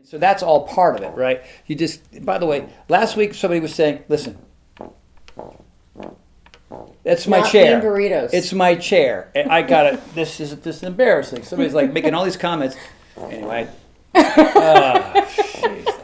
So that's all part of it, right? You just, by the way, last week somebody was saying, listen, that's my chair. Not being burritos. It's my chair. I got it. This is embarrassing. Somebody's like making all these comments. Anyway. Jeez.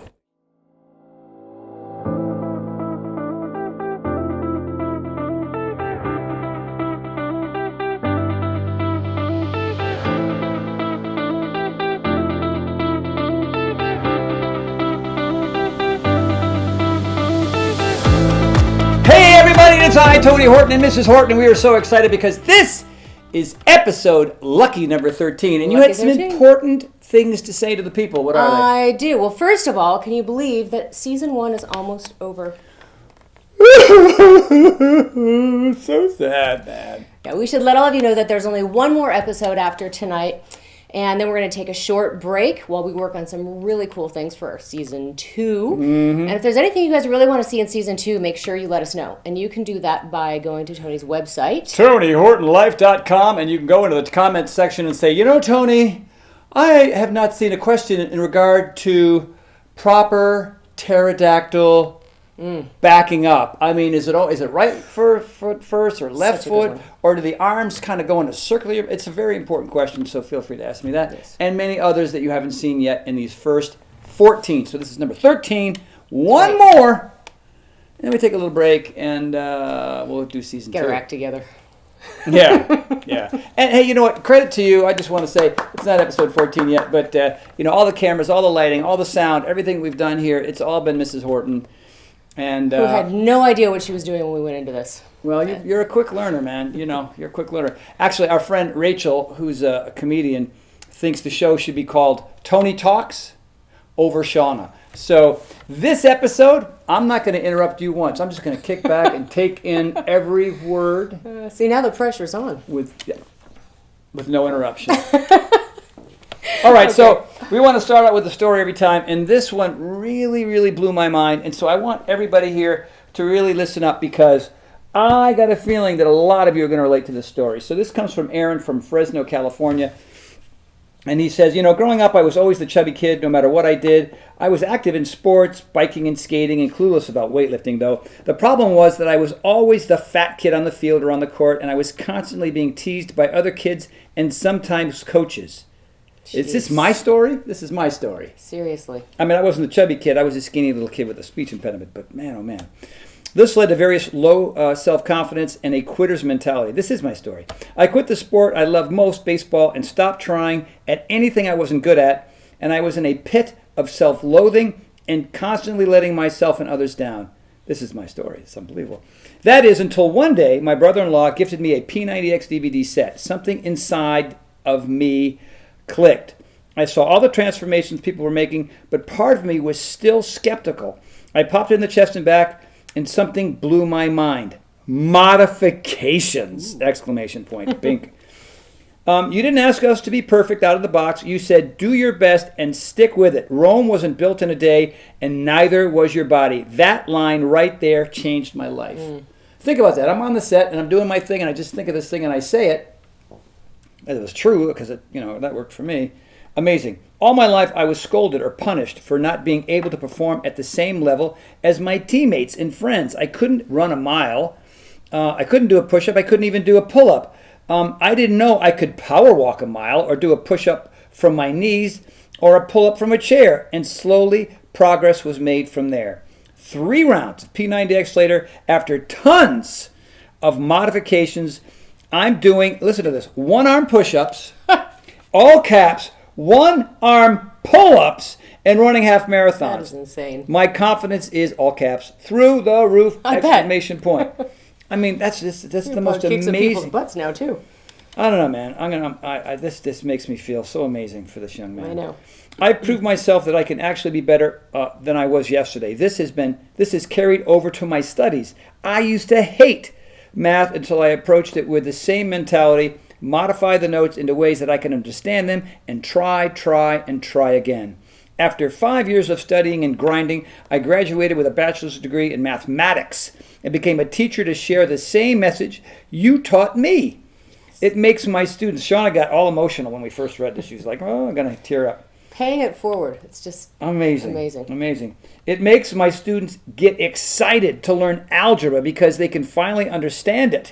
It's I, Tony Horton, and Mrs. Horton, and we are so excited because this is episode lucky number 13, and you had some important things to say to the people. What are they? I do. Well, first of all, can you believe that season 1 is almost over? So sad, man. Yeah, we should let all of you know that there's only one more episode after tonight. And then we're going to take a short break while we work on some really cool things for season 2. Mm-hmm. And if there's anything you guys really want to see in season 2, make sure you let us know. And you can do that by going to Tony's website, TonyHortonLife.com, and you can go into the comments section and say, you know, Tony, I have not seen a question in regard to proper pterodactyl backing up. I mean, is it right foot first or left foot, or do the arms kind of go in a circular? It's a very important question, so feel free to ask me that. Yes. And many others that you haven't seen yet in these first 14. So this is number 13. One more. And then we take a little break, and we'll do season 2. Get our act together. Yeah. And hey, you know what? Credit to you. I just want to say, it's not episode 14 yet, but all the cameras, all the lighting, all the sound, everything we've done here, it's all been Mrs. Horton. And who had no idea what she was doing when we went into this. Well, you're a quick learner, man. You're a quick learner. Actually, our friend Rachel, who's a comedian, thinks the show should be called Tony Talks over Shauna. So this episode, I'm not going to interrupt you once. I'm just going to kick back and take in every word. See, now the pressure's on. With no interruption. All right, okay. So we want to start out with the story every time, and this one really, really blew my mind, and so I want everybody here to really listen up because I got a feeling that a lot of you are going to relate to this story. So this comes from Aaron from Fresno, California, and he says, growing up I was always the chubby kid no matter what I did. I was active in sports, biking and skating, and clueless about weightlifting, though. The problem was that I was always the fat kid on the field or on the court, and I was constantly being teased by other kids and sometimes coaches. Jeez. Is this my story? This is my story. Seriously. I mean, I wasn't a chubby kid. I was a skinny little kid with a speech impediment. But man, oh man. This led to various low self-confidence and a quitter's mentality. This is my story. I quit the sport I loved most, baseball, and stopped trying at anything I wasn't good at. And I was in a pit of self-loathing and constantly letting myself and others down. This is my story. It's unbelievable. That is until one day my brother-in-law gifted me a P90X DVD set. Something inside of me clicked. I saw all the transformations people were making, but part of me was still skeptical. I popped it in the chest and back, and something blew my mind. Modifications! Ooh. Exclamation point. Bink. You didn't ask us to be perfect out of the box. You said do your best and stick with it. Rome wasn't built in a day, and neither was your body. That line right there changed my life. Think about that. I'm on the set, and I'm doing my thing, and I just think of this thing, and I say it. It was true because that worked for me. Amazing. All my life I was scolded or punished for not being able to perform at the same level as my teammates and friends. I couldn't run a mile. I couldn't do a push-up. I couldn't even do a pull-up. I didn't know I could power walk a mile or do a push-up from my knees or a pull-up from a chair. And slowly progress was made from there. 3 rounds of P90X later, after tons of modifications, I'm doing, listen to this, 1-arm push-ups, all caps, 1-arm pull-ups, and running half marathons. That is insane. My confidence is, all caps, through the roof, exclamation point. I mean, that's the most amazing. People's butts now, too. I don't know, man. This makes me feel so amazing for this young man. I know. I proved myself that I can actually be better than I was yesterday. This has carried over to my studies. I used to hate math until I approached it with the same mentality, modify the notes into ways that I can understand them, and try again. After 5 years of studying and grinding, I graduated with a bachelor's degree in mathematics and became a teacher to share the same message you taught me. It makes my students, Shauna got all emotional when we first read this. She was like, oh, I'm going to tear up. paying it forward. It's just Amazing. It makes my students get excited to learn algebra because they can finally understand it.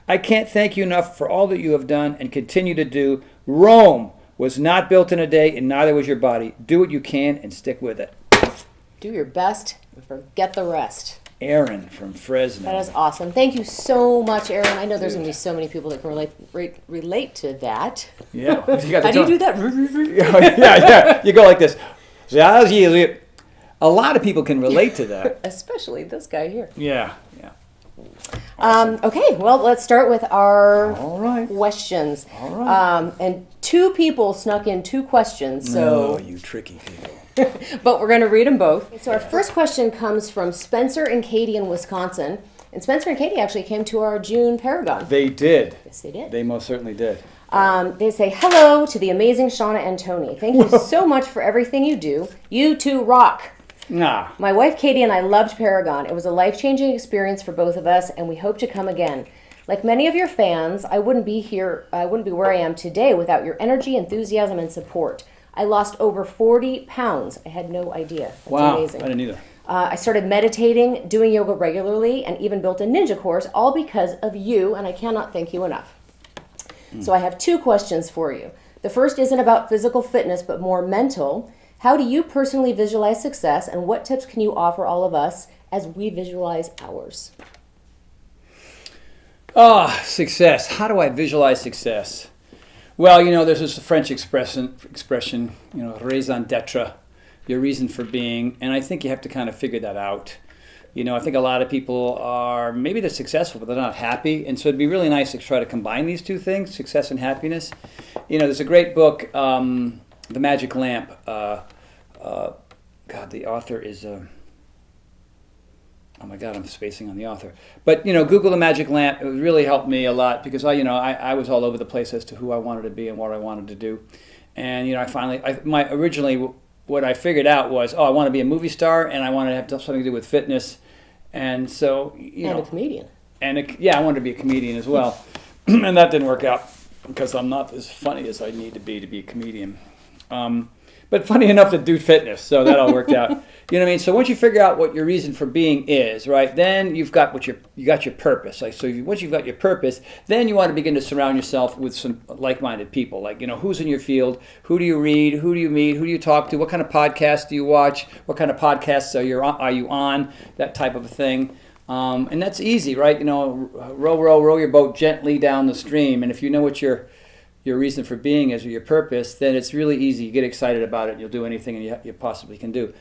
I can't thank you enough for all that you have done and continue to do. Rome was not built in a day, and neither was your body. Do what you can and stick with it. Do your best and forget the rest. Aaron from Fresno. That is awesome. Thank you so much, Aaron. I know there's going to be so many people that can relate to that. Yeah. How do you do that? yeah. You go like this. A lot of people can relate to that. Especially this guy here. Yeah. Okay, well, let's start with our questions. All right. And 2 people snuck in 2 questions. So. Oh, you tricky people. But we're going to read them both. So our first question comes from Spencer and Katie in Wisconsin. And Spencer and Katie actually came to our June Paragon. They did. Yes, they did. They most certainly did. They say, hello to the amazing Shauna and Tony. Thank you so much for everything you do. You two rock. Nah. My wife Katie and I loved Paragon. It was a life-changing experience for both of us, and we hope to come again. Like many of your fans, I wouldn't be where I am today without your energy, enthusiasm, and support. I lost over 40 pounds. I had no idea. That's amazing. I didn't either. I started meditating, doing yoga regularly, and even built a ninja course, all because of you, and I cannot thank you enough. So I have 2 questions for you. The first isn't about physical fitness, but more mental. How do you personally visualize success, and what tips can you offer all of us as we visualize ours? Success. How do I visualize success? Well, there's this French expression, raison d'etre, your reason for being, and I think you have to kind of figure that out. I think a lot of people maybe they're successful, but they're not happy, and so it'd be really nice to try to combine these 2 things, success and happiness. There's a great book, The Magic Lamp. The author is... Oh my God, I'm spacing on the author. But, Google The Magic Lamp. It really helped me a lot because, I was all over the place as to who I wanted to be and what I wanted to do. And, originally what I figured out was, I want to be a movie star and I want to have something to do with fitness. And so, And a comedian. I wanted to be a comedian as well. And that didn't work out because I'm not as funny as I need to be a comedian. But funny enough to do fitness, so that all worked out. You know what I mean? So once you figure out what your reason for being is, right, then you've got your purpose. Once you've got your purpose, then you want to begin to surround yourself with some like-minded people. Like, who's in your field? Who do you read? Who do you meet? Who do you talk to? What kind of podcasts do you watch? What kind of podcasts are you on? That type of a thing. And that's easy, right? Row your boat gently down the stream. And if you know what your reason for being is or your purpose, then it's really easy. You get excited about it. You'll do anything you possibly can do.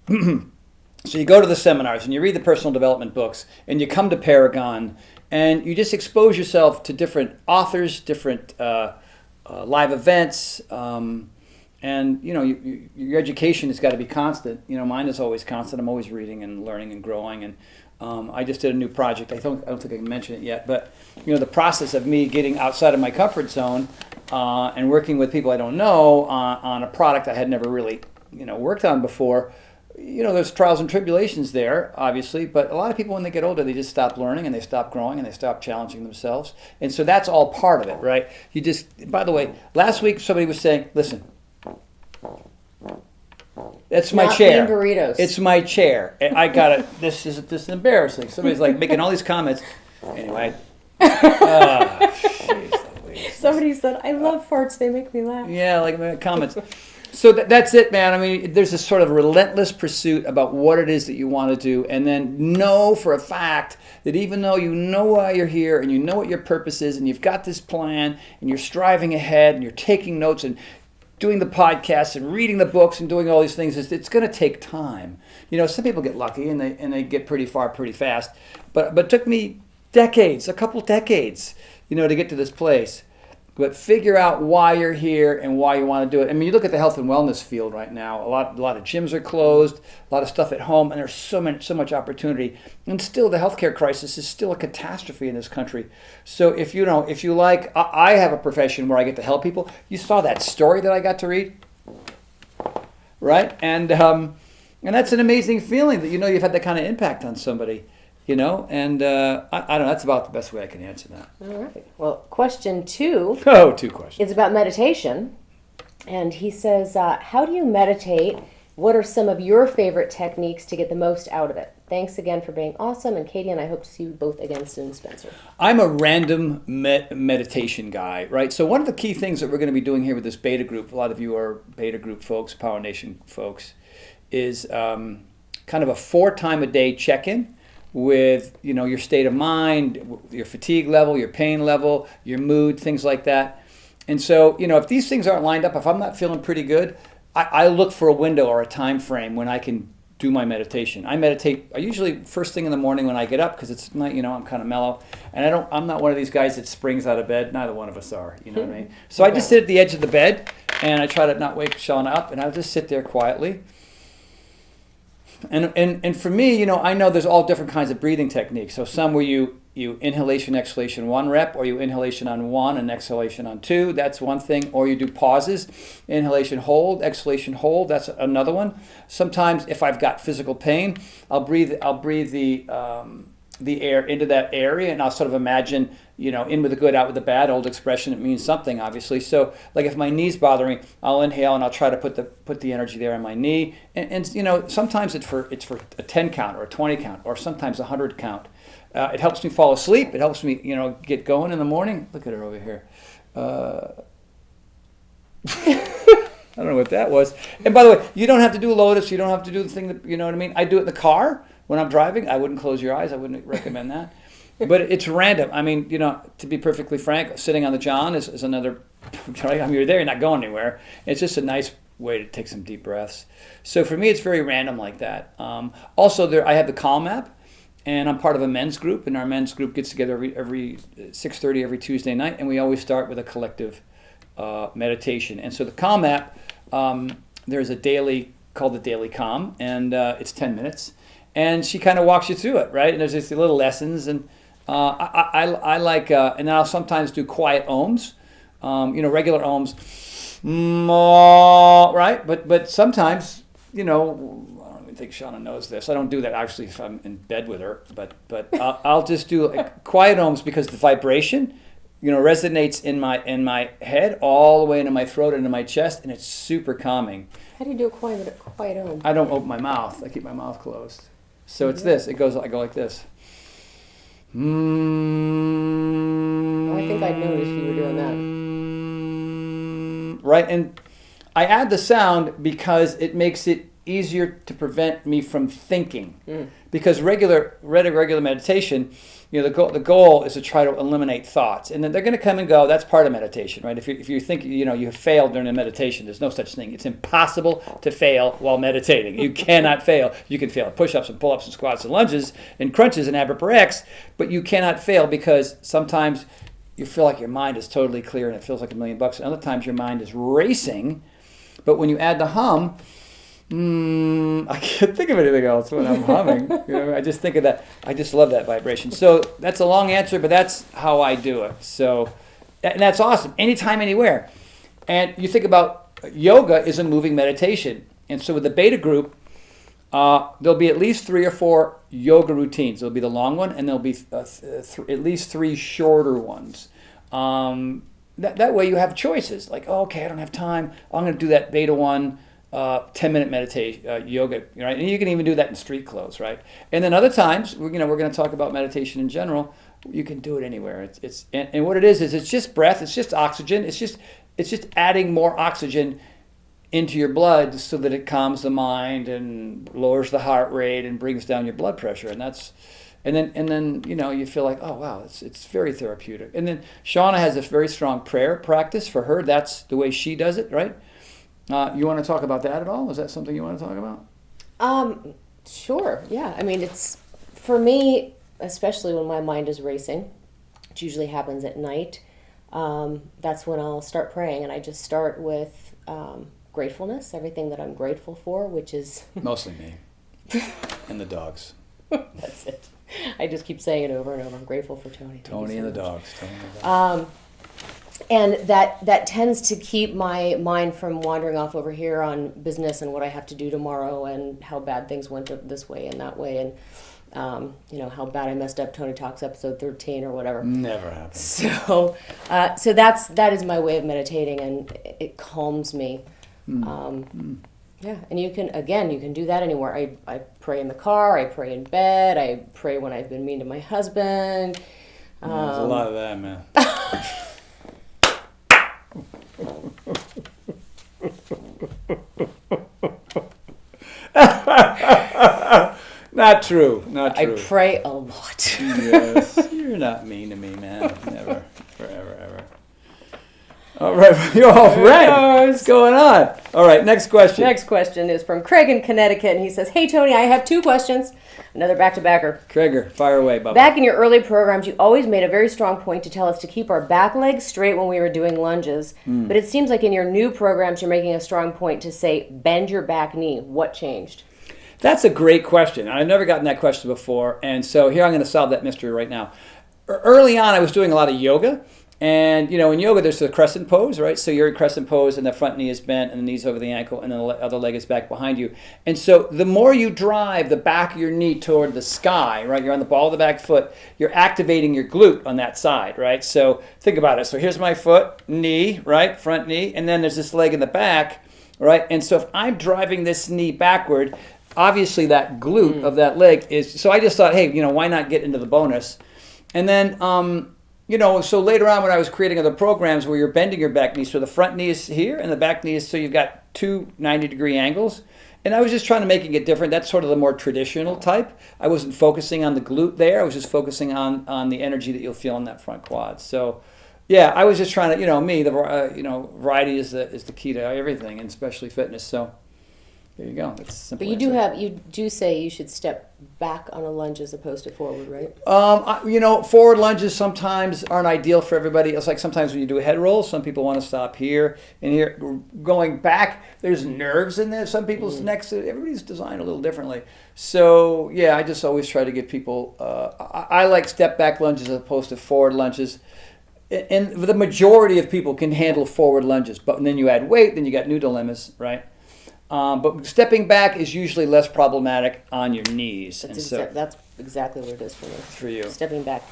So you go to the seminars and you read the personal development books and you come to Paragon and you just expose yourself to different authors, different live events, and your education has got to be constant. Mine is always constant. I'm always reading and learning and growing. And I just did a new project. I don't think I can mention it yet, but the process of me getting outside of my comfort zone and working with people I don't know on a product I had never really worked on before. There's trials and tribulations there, obviously, but a lot of people when they get older, they just stop learning and they stop growing and they stop challenging themselves. And so that's all part of it, right? By the way, last week somebody was saying, listen, that's my chair. Burritos. It's my chair. And I got it. This is embarrassing. Somebody's making all these comments. Anyway. Somebody said, I love farts. They make me laugh. Yeah, comments. So that's it, man. I mean, there's this sort of relentless pursuit about what it is that you want to do, and then know for a fact that even though you know why you're here and you know what your purpose is and you've got this plan and you're striving ahead and you're taking notes and doing the podcasts and reading the books and doing all these things, it's going to take time. Some people get lucky and they get pretty far pretty fast, but it took me a couple decades, to get to this place. But figure out why you're here and why you want to do it. I mean, you look at the health and wellness field right now. A lot of gyms are closed, a lot of stuff at home, and there's so much opportunity. And still, the healthcare crisis is still a catastrophe in this country. So if you like, I have a profession where I get to help people. You saw that story that I got to read, right? And that's an amazing feeling that you've had that kind of impact on somebody. And I don't know, that's about the best way I can answer that. All right. Well, question 2. Oh, 2 questions. It's about meditation. And he says, how do you meditate? What are some of your favorite techniques to get the most out of it? Thanks again for being awesome. And Katie and I hope to see you both again soon, Spencer. I'm a random meditation guy, right? So one of the key things that we're going to be doing here with this beta group, a lot of you are beta group folks, Power Nation folks, is kind of a 4-time-a-day check-in with, you know, your state of mind, your fatigue level, your pain level, your mood, things like that. And so, you know, if these things aren't lined up, if I'm not feeling pretty good, I look for a window or a time frame when I can do my meditation. I meditate usually first thing in the morning when I get up because it's night, you know, I'm kind of mellow, and I'm not one of these guys that springs out of bed. Neither one of us are, you know what I mean? So I just sit at the edge of the bed and I try to not wake Shauna up, and I'll just sit there quietly. And for me, you know, I know there's all different kinds of breathing techniques. So some where you inhalation, exhalation 1 rep, or you inhalation on 1 and exhalation on 2. That's one thing. Or you do pauses, inhalation, hold, exhalation, hold. That's another one. Sometimes if I've got physical pain, I'll breathe the air into that area, and I'll sort of imagine, you know, in with the good, out with the bad. Old expression, it means something, obviously. So, like if my knee's bothering, I'll inhale and I'll try to put the energy there on my knee. And you know, sometimes it's for a 10 count or a 20 count or sometimes a 100 count. It helps me fall asleep. It helps me, you know, get going in the morning. Look at her over here. I don't know what that was. And by the way, you don't have to do Lotus. You don't have to do the thing that, you know what I mean? I do it in the car when I'm driving. I wouldn't close your eyes. I wouldn't recommend that. But it's random. I mean, you know, to be perfectly frank, sitting on the John is another, I mean, you're there, you're not going anywhere. It's just a nice way to take some deep breaths. So for me, it's very random like that. Also, I have the Calm app. And I'm part of a men's group, and our men's group gets together every 6:30 every Tuesday night, and we always start with a collective meditation. And so the Calm app, there's a daily called the Daily Calm, and it's 10 minutes, and she kind of walks you through it, right? And there's just little lessons, and I like, and I'll sometimes do quiet ohms, you know, regular ohms, right? But sometimes, you know. I think Shauna knows this. I don't do that actually if I'm in bed with her, but I'll just do like quiet ohms because the vibration, you know, resonates in my head all the way into my throat, into my chest, and it's super calming. How do you do a quiet ohm? I don't open my mouth. I keep my mouth closed. So it's this. I go like this. Oh, I think I noticed you were doing that. Right, and I add the sound because it makes it easier to prevent me from thinking. Because regular meditation, you know, the goal is to try to eliminate thoughts, and then they're going to come and go. That's part of meditation, right? If you think, you know, you have failed during a meditation, there's no such thing. It's impossible to fail while meditating. You cannot fail. You can fail at push-ups and pull-ups and squats and lunges and crunches and ABRAPRX, but you cannot fail because sometimes you feel like your mind is totally clear and it feels like $1,000,000, and other times your mind is racing. But when you add the hum, I can't think of anything else when I'm humming. You know, I just think of that. I just love that vibration. So that's a long answer, but that's how I do it. So, and that's awesome. Anytime, anywhere. And you think about yoga is a moving meditation. And so with the beta group, there'll be at least 3 or 4 yoga routines. There'll be the long one, and there'll be at least 3 shorter ones. That way you have choices. Like, oh, okay, I don't have time. I'm going to do that beta one. 10-minute meditation, yoga, right? And you can even do that in street clothes, right? And then other times, we're going to talk about meditation in general. You can do it anywhere. And what it is it's just breath. It's just oxygen. It's just adding more oxygen into your blood so that it calms the mind and lowers the heart rate and brings down your blood pressure. And then you know, you feel like, oh wow, it's very therapeutic. And then Shauna has a very strong prayer practice. For her, that's the way she does it, right? You want to talk about that at all? Is that something you want to talk about? Sure. Yeah. I mean, it's for me, especially when my mind is racing, which usually happens at night. That's when I'll start praying, and I just start with gratefulness, everything that I'm grateful for, which is mostly me and the dogs. That's it. I just keep saying it over and over. I'm grateful for Tony. Tony and the dogs. And that tends to keep my mind from wandering off over here on business and what I have to do tomorrow and how bad things went this way and that way and how bad I messed up Tony Talks episode 13 or whatever. Never happened. So that is my way of meditating, and it calms me. Yeah, and you can do that anywhere. I pray in the car, I pray in bed, I pray when I've been mean to my husband. There's a lot of that, man. Not true. I pray a lot. Yes, you're not mean to me, man. Never, forever, ever. All right, you're all right. What's going on? All right, next question. Next question is from Craig in Connecticut, and he says, "Hey Tony, I have 2 questions." Another back-to-backer. Krieger, fire away, Bubba. Back in your early programs, you always made a very strong point to tell us to keep our back legs straight when we were doing lunges. But it seems like in your new programs, you're making a strong point to say, bend your back knee. What changed? That's a great question. I've never gotten that question before, and so here I'm going to solve that mystery right now. Early on, I was doing a lot of yoga, and in yoga there's the crescent pose, right? So you're in crescent pose, and the front knee is bent, and the knee's over the ankle, and then the other leg is back behind you. And so the more you drive the back of your knee toward the sky, right? You're on the ball of the back foot. You're activating your glute on that side, right? So think about it. So here's my foot, knee, right? Front knee, and then there's this leg in the back, right? And so if I'm driving this knee backward, obviously that glute of that leg is, so I just thought, hey, why not get into the bonus? And then, so later on when I was creating other programs where you're bending your back knee, so the front knee is here and the back knee is, so you've got 2 90-degree angles. And I was just trying to make it different. That's sort of the more traditional type. I wasn't focusing on the glute there. I was just focusing on the energy that you'll feel in that front quad. So, yeah, I was just trying to, variety is the key to everything, and especially fitness. So, there you go. That's simple. But you do say you should step back on a lunge as opposed to forward, right? Forward lunges sometimes aren't ideal for everybody. It's like sometimes when you do a head roll, some people want to stop here and here. Going back, there's nerves in there. Some people's necks, everybody's designed a little differently. So, yeah, I just always try to give people, I like step back lunges as opposed to forward lunges. And the majority of people can handle forward lunges. But then you add weight, then you got new dilemmas, right? But stepping back is usually less problematic on your knees. That's exactly what it is for me. For you. Stepping back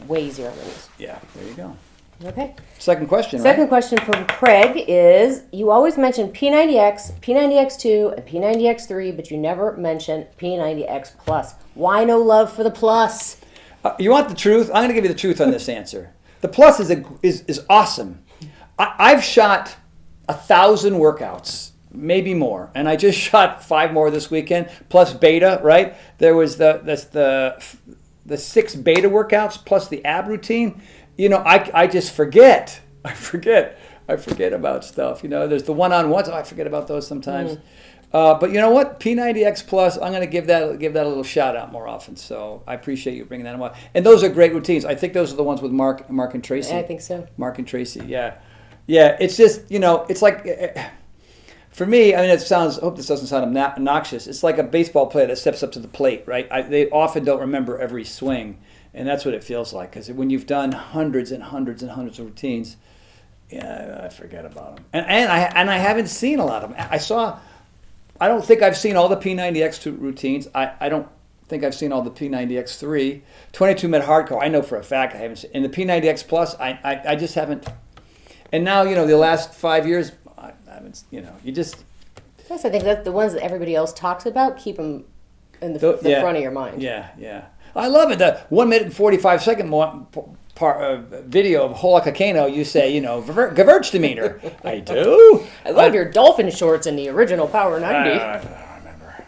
way easier on the knees. Yeah, there you go. Okay. Second question, Second question from Craig is, you always mention P90X, P90X2, and P90X3, but you never mention P90X Plus. Why no love for the Plus? You want the truth? I'm going to give you the truth on this answer. The Plus is awesome. I've shot 1,000 workouts. Maybe more, and I just shot 5 more this weekend. Plus beta, right? There was the 6 beta workouts plus the ab routine. I just forget. I forget about stuff. There's the one-on-ones. I forget about those sometimes. But you know what? P90X Plus. I'm going to give that a little shout out more often. So I appreciate you bringing that up. And those are great routines. I think those are the ones with Mark and Tracy. I think so. Mark and Tracy. Yeah. It's just it's like. For me, I hope this doesn't sound obnoxious. It's like a baseball player that steps up to the plate, right? They often don't remember every swing, and that's what it feels like. Because when you've done hundreds and hundreds and hundreds of routines, I forget about them. And I haven't seen a lot of them. I don't think I've seen all the P90X routines. I don't think I've seen all the P90X3. 22-minute hardcore, I know for a fact I haven't seen. And the P90X Plus, I just haven't. And now, the last 5 years, you just. Yes, I think that the ones that everybody else talks about, keep them in the front of your mind. Yeah. I love it. The 1 minute and 45-second video of Holakakano, you say, Gewürztraminer. I do. I love your dolphin shorts in the original Power 90. I remember.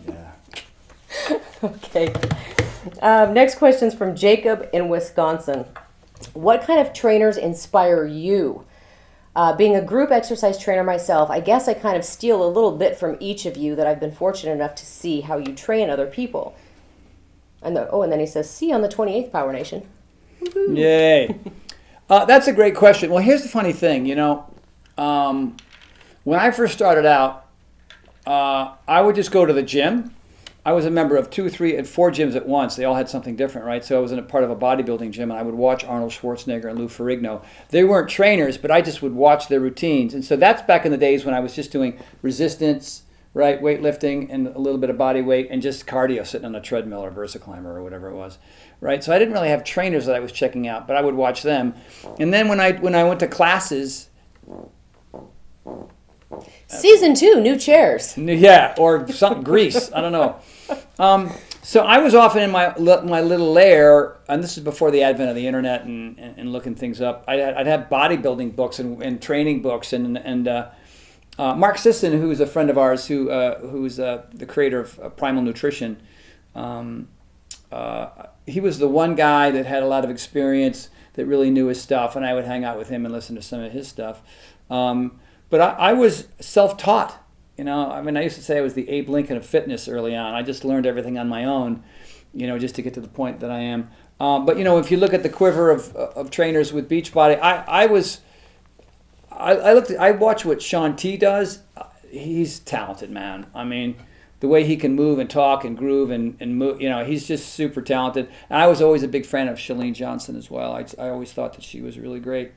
Yeah. Okay. Next question's from Jacob in Wisconsin. What kind of trainers inspire you? Being a group exercise trainer myself, I guess I kind of steal a little bit from each of you that I've been fortunate enough to see how you train other people. And then he says, see you on the 28th Power Nation. Woo-hoo. Yay. That's a great question. Well, here's the funny thing, when I first started out, I would just go to the gym. I was a member of 2, 3, and 4 gyms at once. They all had something different, right? So I was in a part of a bodybuilding gym, and I would watch Arnold Schwarzenegger and Lou Ferrigno. They weren't trainers, but I just would watch their routines. And so that's back in the days when I was just doing resistance, right, weightlifting, and a little bit of body weight, and just cardio, sitting on a treadmill or VersaClimber or whatever it was, right? So I didn't really have trainers that I was checking out, but I would watch them. And then when I went to classes. Season 2, new chairs. Yeah, or something, grease. I don't know. So I was often in my little lair, and this is before the advent of the internet and looking things up. I'd have bodybuilding books and training books, and Mark Sisson, who's a friend of ours, who's the creator of Primal Nutrition. He was the one guy that had a lot of experience, that really knew his stuff, and I would hang out with him and listen to some of his stuff. But I was self-taught. I mean, I used to say I was the Abe Lincoln of fitness early on. I just learned everything on my own, just to get to the point that I am. But if you look at the quiver of trainers with Beachbody, I watch what Shaun T does. He's talented, man. I mean, the way he can move and talk and groove and move, he's just super talented. And I was always a big fan of Chalene Johnson as well. I always thought that she was really great.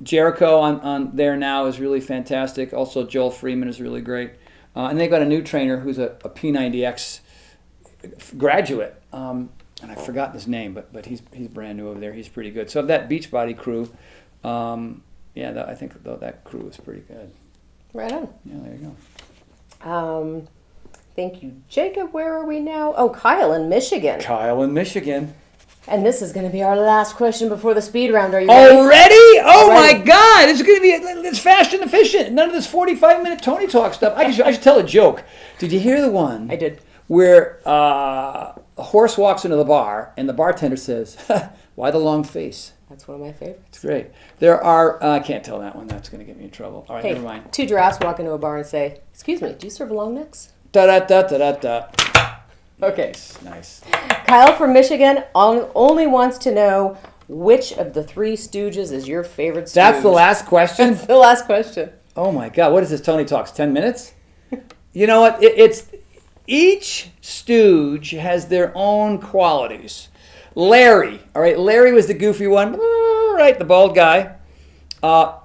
Jericho on there now is really fantastic. Also, Joel Freeman is really great. And they've got a new trainer who's a P90X graduate. And I've forgotten his name, but he's brand new over there. He's pretty good. So of that Beachbody crew, I think that crew is pretty good. Right on. Yeah, there you go. Thank you, Jacob. Where are we now? Oh, Kyle in Michigan. And this is going to be our last question before the speed round. Are you ready? Already? Oh my God! It's going to be it's fast and efficient. None of this 45-minute Tony Talk stuff. I should tell a joke. Did you hear the one? I did. Where a horse walks into the bar and the bartender says, "Why the long face?" That's one of my favorites. It's great. There are. I can't tell that one. That's going to get me in trouble. All right, never mind. 2 giraffes walk into a bar and say, "Excuse me, do you serve long necks?" Da da da da da da. Okay. Nice. Kyle from Michigan only wants to know which of the 3 stooges is your favorite stooge. That's the last question? That's the last question. Oh my God. What is this, Tony Talks? 10 minutes? You know what? It's each stooge has their own qualities. Larry. All right. Larry was the goofy one. Right. The bald guy. No,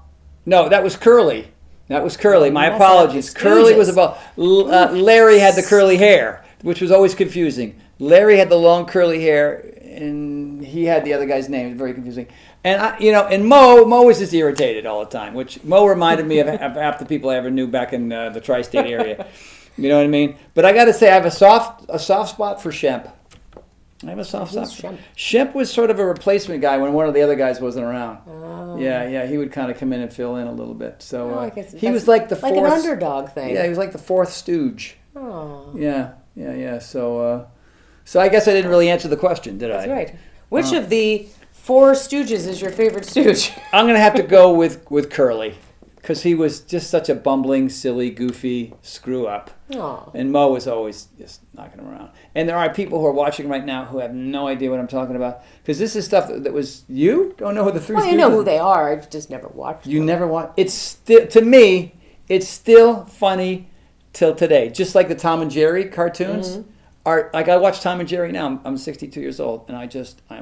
that was Curly. My apologies. Curly was about. Larry had the curly hair, which was always confusing. Larry had the long curly hair, and he had the other guy's name. It was very confusing. And and Mo was just irritated all the time, which Mo reminded me of half the people I ever knew back in the tri-state area. You know what I mean? But I got to say, I have a soft spot for Shemp. I have a soft spot. Shemp was sort of a replacement guy when one of the other guys wasn't around. Oh. Yeah, he would kind of come in and fill in a little bit. So he was like the fourth, like an underdog thing. Yeah, he was like the 4th stooge. Oh. Yeah. So I guess I didn't really answer the question, did I? That's right. Which of the 4 stooges is your favorite stooge? I'm going to have to go with Curly, because he was just such a bumbling, silly, goofy screw-up. Aww. And Mo was always just knocking him around. And there are people who are watching right now who have no idea what I'm talking about, because this is stuff that was... You don't know who the 3 stooges are? I know who they are. I've just never watched them. You never watched... It's still... To me, it's still funny till today. Just like the Tom and Jerry cartoons. Mm-hmm. Like I watch Tom and Jerry now. I'm 62 years old, and I'm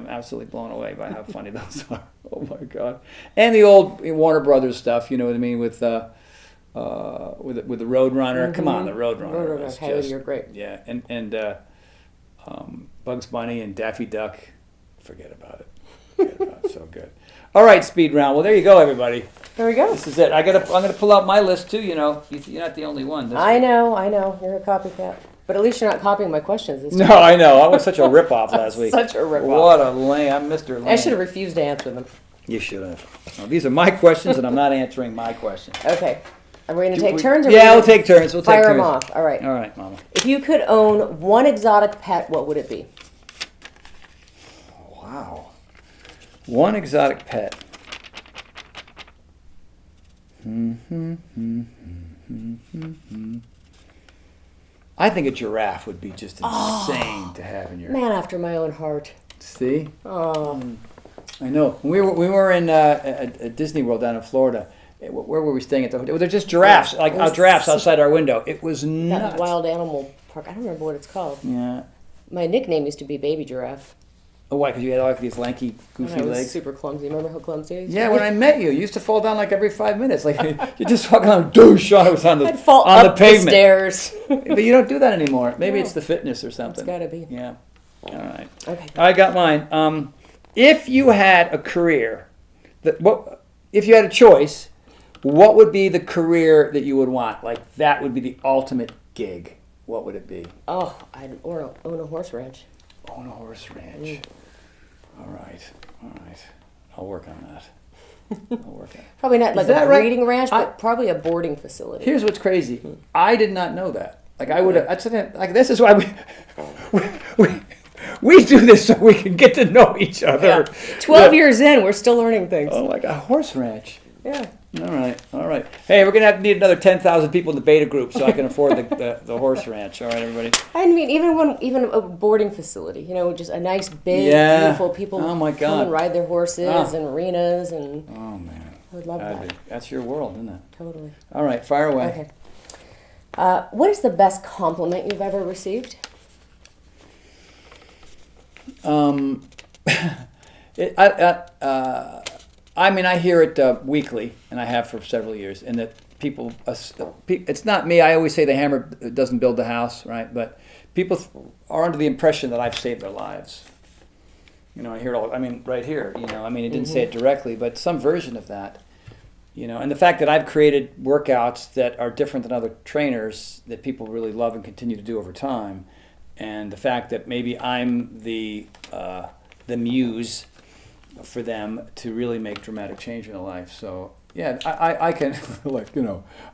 absolutely blown away by how funny those are. Oh my God! And the old Warner Brothers stuff, you know what I mean, with the Roadrunner. Mm-hmm. Come on, the Roadrunner. Hey, you're great. Yeah, and Bugs Bunny and Daffy Duck. Forget about it. So good. All right, speed round. Well, there you go, everybody. There we go. This is it. I'm gonna pull out my list too. You're not the only one. I know. You're a copycat. But at least you're not copying my questions this time. No, I know. I was such a ripoff last week. Such a ripoff. What a lame. I'm Mr. Lame. I should have refused to answer them. You should have. Well, these are my questions, and I'm not answering my questions. Okay. Are we going to take turns? Yeah, we'll take turns. Fire them off. All right. All right, Mama. If you could own one exotic pet, what would it be? Wow. One exotic pet. I think a giraffe would be just insane to have in your... Man after my own heart. See? Oh. I know. We were in at Disney World down in Florida, where were we staying at the hotel? They're just giraffes, giraffes outside our window. It was nuts. That wild animal park. I don't remember what it's called. Yeah. My nickname used to be Baby Giraffe. Oh, why? Because you had all these lanky, goofy I was legs? super clumsy. Remember how clumsy I used to Yeah, be? when I met you used to fall down like every 5 minutes. Like, you just walking on, douche, I was on I'd fall on up the pavement. stairs. But you don't do that anymore. Maybe No. it's the fitness or something. It's gotta be. Yeah. All right. Okay. I got mine. If you had a career, if you had a choice, what would be the career that you would want? Like, that would be the ultimate gig. What would it be? Oh, I'd own a horse ranch. Own a horse ranch. All right. I'll work on that. Probably not like Is that a right? breeding ranch, but probably a boarding facility. Here's what's crazy. I did not know that. Like, I would have. Like, this is why we do this so we can get to know each other. Yeah. 12 years in, we're still learning things. Oh my God, horse ranch. Yeah. All right. Hey, we're gonna need another 10,000 people in the beta group so I can afford the horse ranch. All right, everybody. I mean, even a boarding facility, just a nice, big, beautiful people Oh my come God. and ride their horses and arenas, and Oh man. I would love that. That's your world, isn't it? Totally. All right, fire away. Okay. What is the best compliment you've ever received? I mean, I hear it weekly, and I have for several years, and that people, it's not me. I always say the hammer doesn't build the house, right? But people are under the impression that I've saved their lives. I hear it all. I mean, right here. It didn't say it directly, but some version of that. And the fact that I've created workouts that are different than other trainers that people really love and continue to do over time, and the fact that maybe I'm the muse for them to really make dramatic change in their life. So yeah, I can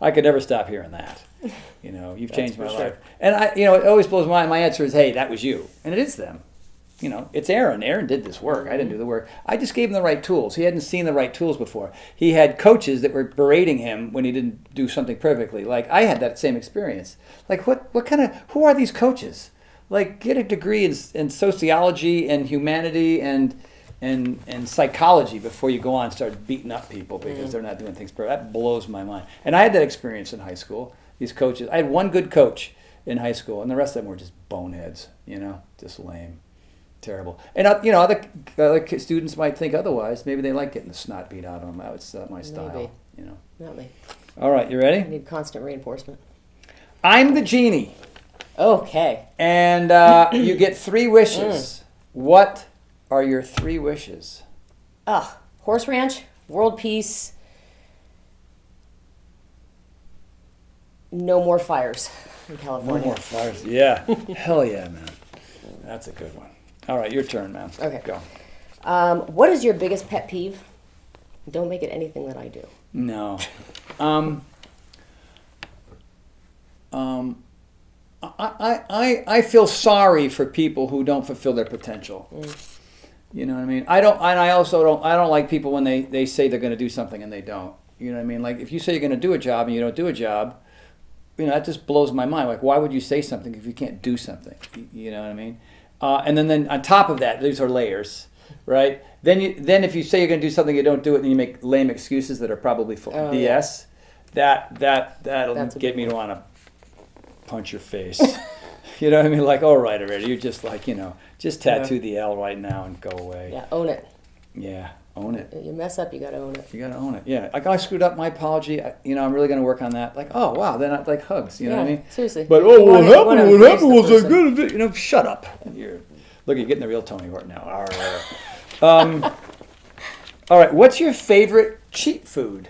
I could never stop hearing that. You've changed my life, and it always blows my mind. My answer is, hey, that was you, and it is them. It's Aaron. Aaron did this work. I didn't do the work. I just gave him the right tools. He hadn't seen the right tools before. He had coaches that were berating him when he didn't do something perfectly. Like, I had that same experience. Like, who are these coaches? Like, get a degree in sociology and humanity and psychology before you go on and start beating up people because they're not doing things perfect. That blows my mind. And I had that experience in high school. These coaches. I had one good coach in high school, and the rest of them were just boneheads. Just lame. Terrible. And other students might think otherwise. Maybe they like getting the snot beat out of them. It's not my style. Not me. All right, you ready? I need constant reinforcement. I'm the genie. Okay. And you get 3 wishes. What are your 3 wishes? Horse ranch, world peace, no more fires in California. No more fires. Yeah. Hell yeah, man. That's a good one. All right, your turn, man. Okay. Go. What is your biggest pet peeve? Don't make it anything that I do. No. I feel sorry for people who don't fulfill their potential. You know what I mean? I don't like people when they say they're going to do something and they don't. You know what I mean? Like, if you say you're going to do a job and you don't do a job, that just blows my mind. Like, why would you say something if you can't do something? You know what I mean? And then on top of that, these are layers, right? Then if you say you're going to do something, you don't do it, and you make lame excuses that are probably full of BS. Yeah. That'll get me to want to punch your face. You know what I mean? Like, all right, already. You're just like, just tattoo the L right now and go away. Yeah, own it. Yeah, own it. You mess up, you got to own it. You got to own it. Yeah, like, I screwed up. My apology. I'm really going to work on that. Like, oh wow, then I like hugs. You know what I mean? Seriously. But what happened was I good. Shut up. You're getting the real Tony Horton now. All right. What's your favorite cheap food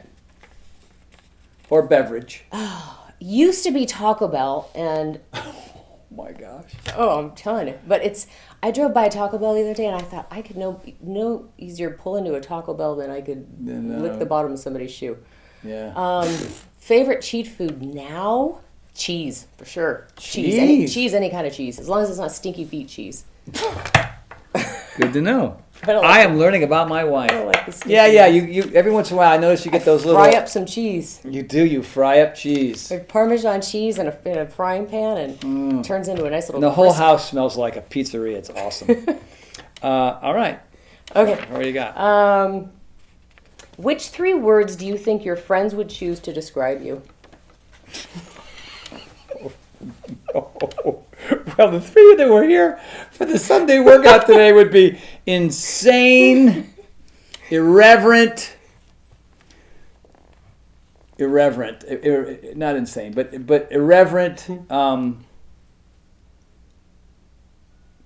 or beverage? Used to be Taco Bell, and My gosh. I'm telling you. But I drove by a Taco Bell the other day, and I thought I could no easier pull into a Taco Bell than I could lick the bottom of somebody's shoe. Yeah. Favorite cheat food now? Cheese, for sure. Cheese? Any kind of cheese, as long as it's not stinky feet cheese. Good to know. I am learning about my wife. I don't like the stinky Yeah. You every once in a while I notice you get those little. Fry up some cheese. You do. You fry up cheese. Like Parmesan cheese in a frying pan and turns into a nice little. And the whole house smells like a pizzeria. It's awesome. All right. Okay. What do you got? Which 3 words do you think your friends would choose to describe you? Well, the 3 that were here for the Sunday workout today would be insane, irreverent, not insane, but irreverent,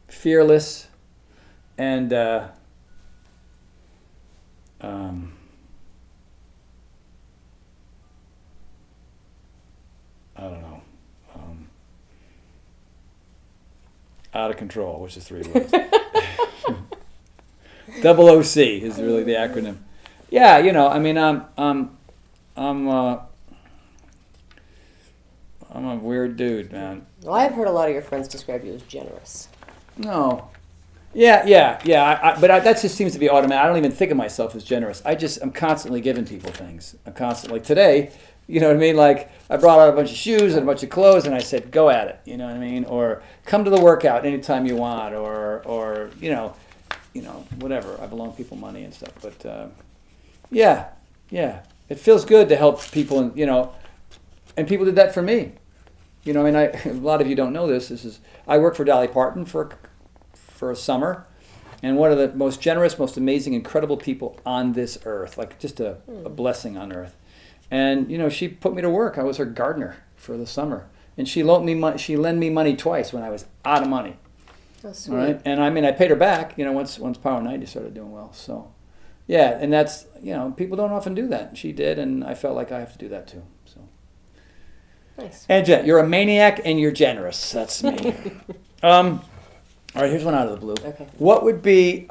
fearless, and I don't know. Out of control, which is 3 words. Double OC is really the acronym. Yeah, I mean, I'm a weird dude, man. Well, I've heard a lot of your friends describe you as generous. No. Yeah. That just seems to be automatic. I don't even think of myself as generous. I'm constantly giving people things. I'm constantly, like today, you know what I mean? Like, I brought out a bunch of shoes and a bunch of clothes, and I said, go at it, you know what I mean? Or come to the workout anytime you want, or whatever. I belong people money and stuff. But, yeah. It feels good to help people, and people did that for me. I mean, a lot of you don't know this. I worked for Dolly Parton for a summer, and one of the most generous, most amazing, incredible people on this earth, like just a blessing on earth. And she put me to work. I was her gardener for the summer, and she lent me money twice when I was out of money. That's sweet. All right, and I mean, I paid her back. Once Power 90 started doing well. So, yeah, and that's people don't often do that. She did, and I felt like I have to do that too. So. Nice. And Jen, you're a maniac and you're generous. That's me. All right, here's one out of the blue. Okay. What would be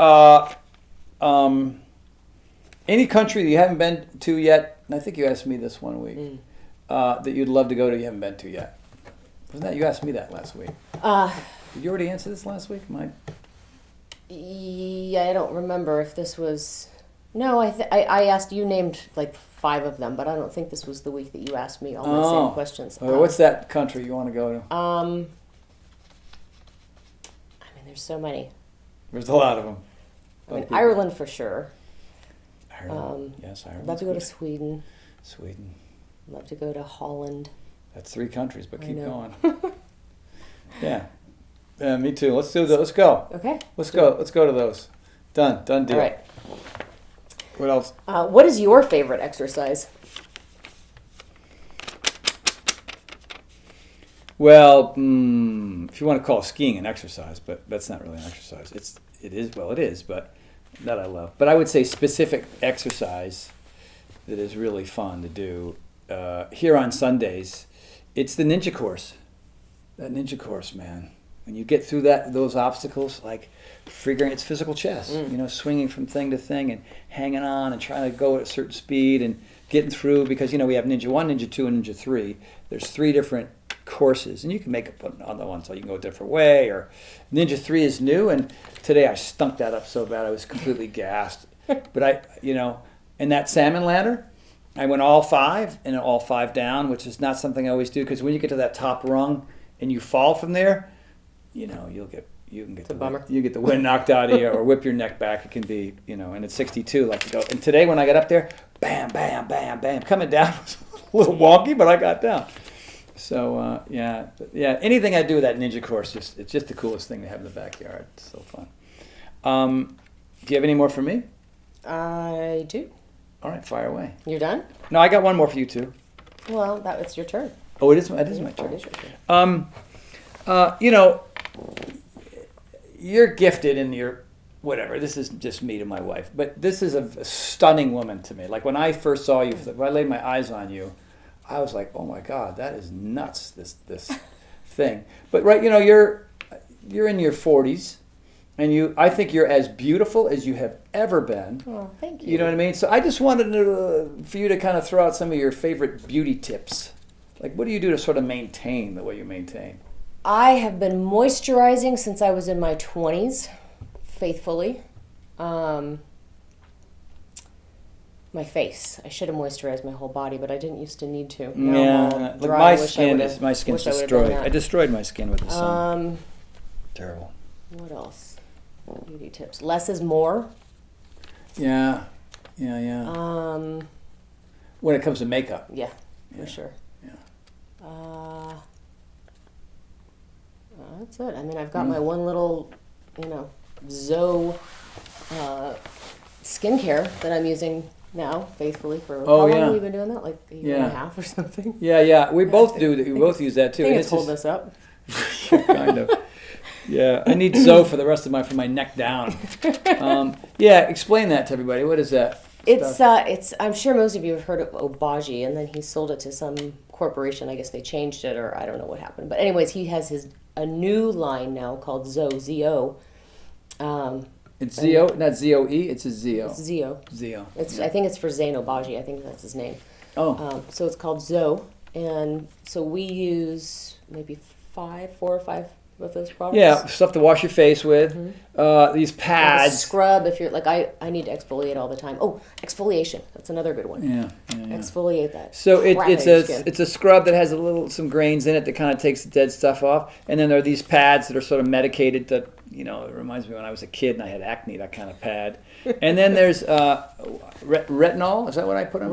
any country that you haven't been to yet? And I think you asked me this one week that you'd love to go to, you haven't been to yet. Wasn't that you asked me that last week? Did you already answer this last week? Yeah, I don't remember if this was. No, I asked you, named like 5 of them, but I don't think this was the week that you asked me all the same questions. What's that country you want to go to? I mean, there's so many. There's a lot of them. I mean, Ireland for sure. Ireland. Yes, Ireland. Love to go to Sweden. Love to go to Holland. That's 3 countries, but keep going. Yeah. Me too. Let's do that. Let's go. Okay. Let's go to those. Done deal. All right. What else? What is your favorite exercise? Well, if you want to call skiing an exercise, but that's not really an exercise. It is, but that I love. But I would say specific exercise that is really fun to do here on Sundays. It's the ninja course. That ninja course, man. When you get through those obstacles, like figuring it's physical chess, swinging from thing to thing and hanging on and trying to go at a certain speed and getting through, because we have Ninja 1, Ninja 2, and Ninja 3. There's 3 different courses, and you can make up other ones so you can go a different way. Or Ninja 3 is new, and today I stunk that up so bad I was completely gassed. But in that salmon ladder, I went all 5 and all 5 down, which is not something I always do, because when you get to that top rung and you fall from there, you can get the wind knocked out of you or whip your neck back. It can be, and it's 62 like to go. And today when I got up there, bam, bam, bam, bam, coming down was a little wonky, but I got down. So yeah. Anything I do with that ninja course, it's just the coolest thing to have in the backyard. It's so fun. Do you have any more for me? I do. All right, fire away. You're done? No, I got one more for you too. Well, it's your turn. Oh, it is my turn. It is your turn. You're gifted in your whatever. This is just me to my wife, but this is a stunning woman to me. Like when I first saw you, when I laid my eyes on you, I was like, oh my God, that is nuts. This thing. But right, you're in your 40s, and I think you're as beautiful as you have ever been. Oh, thank you. You know what I mean? So I just wanted for you to kind of throw out some of your favorite beauty tips. Like, what do you do to sort of maintain the way you maintain? I have been moisturizing since I was in my 20s, faithfully. My face. I should have moisturized my whole body, but I didn't used to need to. Now I'm all dry. My skin's destroyed. I destroyed my skin with the sun. Terrible. What else? Beauty tips. Less is more. Yeah. Yeah. When it comes to makeup. Yeah, for sure. Yeah. That's it. I mean, I've got my one little, Zoe skincare that I'm using now faithfully for how long have we been doing that? Like a year and a half or something? Yeah. We both do that. We both use that too. I think it's holding us up. Kind of. Yeah, I need Zoe for the rest of from my neck down. Explain that to everybody. What is that? It's. I'm sure most of you have heard of Obagi, and then he sold it to some corporation. I guess they changed it, or I don't know what happened. But anyways, he has a new line now called Zoe, Z-O. It's Z-O, not Z-O-E. It's a Z-O. It's Z-O. Z-O. I think it's for Zane Obagi. I think that's his name. Oh. So it's called Zoe, and so we use maybe 4 or 5 of those products. Yeah, stuff to wash your face with. These pads. Like scrub if you're like I need to exfoliate all the time. Oh, exfoliation. That's another good one. Yeah. Exfoliate that. So it's a scrub that has some grains in it that kind of takes the dead stuff off, and then there are these pads that are sort of medicated that it reminds me when I was a kid and I had acne, that kind of pad. And then there's retinol. Is that what I put on?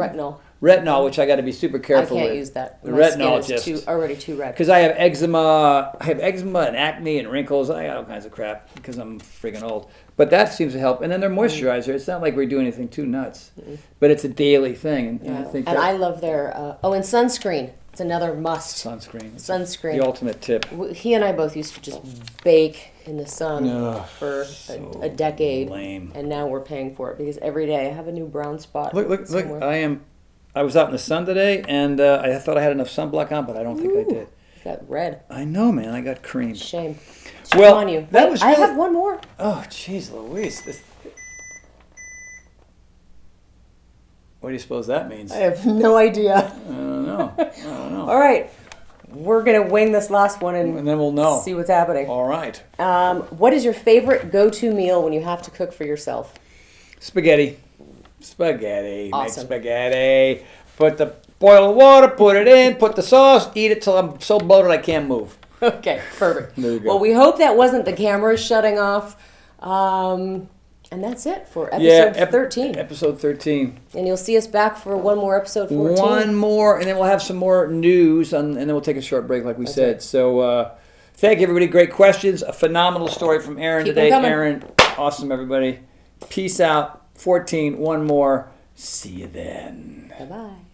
Retinol, which I got to be super careful with. I can't use that. The My retinol skin is already too red. Because I have eczema. and acne and wrinkles. I got all kinds of crap because I'm friggin' old. But that seems to help. And then their moisturizer. It's not like we're doing anything too nuts, but it's a daily thing. And I think. And I love their and sunscreen. It's another must. Sunscreen. The ultimate tip. He and I both used to just bake in the sun for a decade. Lame. And now we're paying for it because every day I have a new brown spot. Look! I was out in the sun today, and I thought I had enough sunblock on, but I don't think I did. You got red. I know, man. I got cream. Shame. Well, on you. That was I have one more. Oh, jeez Louise. What do you suppose that means? I have no idea. I don't know. All right. We're going to wing this last one and then we'll know. See what's happening. All right. What is your favorite go-to meal when you have to cook for yourself? Spaghetti. Awesome. Make spaghetti. Boil the water, put it in, put the sauce, eat it till I'm so bloated I can't move. Okay, perfect. There you go. Well, we hope that wasn't the cameras shutting off. And that's it for episode 13. Episode 13. And you'll see us back for one more episode 14. One more, and then we'll have some more news, and then we'll take a short break like we said. Right. So thank you, everybody. Great questions. A phenomenal story from Aaron today. Aaron, awesome, everybody. Peace out. 14, one more. See you then. Bye-bye.